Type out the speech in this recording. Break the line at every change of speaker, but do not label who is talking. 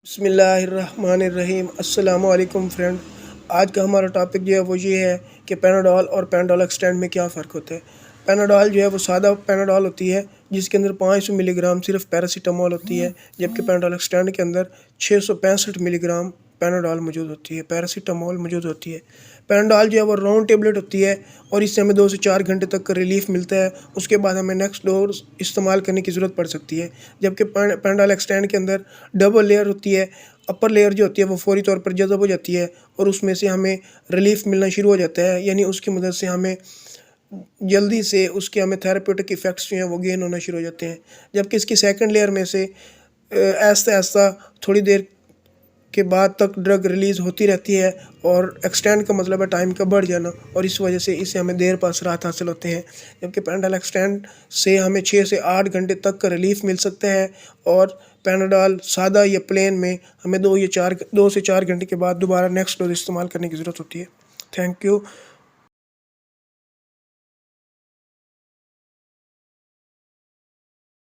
बिस्मिल्लाहिर्रहमानिर्रहीम। अस्सलामु अलैकुम फ्रेंड। आज का हमारा टॉपिक जो है वो ये है कि पैनाडोल और पैनाडोल एक्सटेंड में क्या फ़र्क होता है। पैनाडोल जो है वो सादा पैनाडोल होती है जिसके अंदर 500 मिलीग्राम सिर्फ पैरासीटामोल होती है, जबकि पैनाडोल एक्सटेंड के अंदर 665 मिलीग्राम पैनाडोल मौजूद होती है, पैरासीटामोल मौजूद होती है। पैनाडोल जो है वो राउंड टेबलेट होती है और इससे हमें 2 से 4 घंटे तक का रिलीफ मिलता है। उसके बाद हमें नेक्स्ट डोज इस्तेमाल करने की ज़रूरत पड़ सकती है। जबकि पैनाडोल एक्सटेंड के अंदर डबल लेयर होती है। अपर लेयर जो होती है वो फौरी तौर पर जज़ब हो जाती है और उसमें से हमें रिलीफ मिलना शुरू हो जाता है, यानी उसकी मदद से हमें जल्दी से उसके हमें थेरेप्यूटिक इफ़ेक्ट्स जो हैं वो गेन होना शुरू हो जाते हैं। जबकि इसकी सेकंड लेयर में से आहिस्ता आहिस्ता थोड़ी देर के बाद तक ड्रग रिलीज़ होती रहती है और एक्सटेंड का मतलब है टाइम का बढ़ जाना, और इस वजह से इससे हमें देर पास राहत हासिल होते हैं। जबकि पैनाडोल एक्सटेंड से हमें 6 से 8 घंटे तक का रिलीफ मिल सकता है और पैनाडोल सादा या प्लेन में हमें 2 से 4 घंटे के बाद दोबारा नेक्स्ट डोज इस्तेमाल करने की ज़रूरत होती है। Thank you.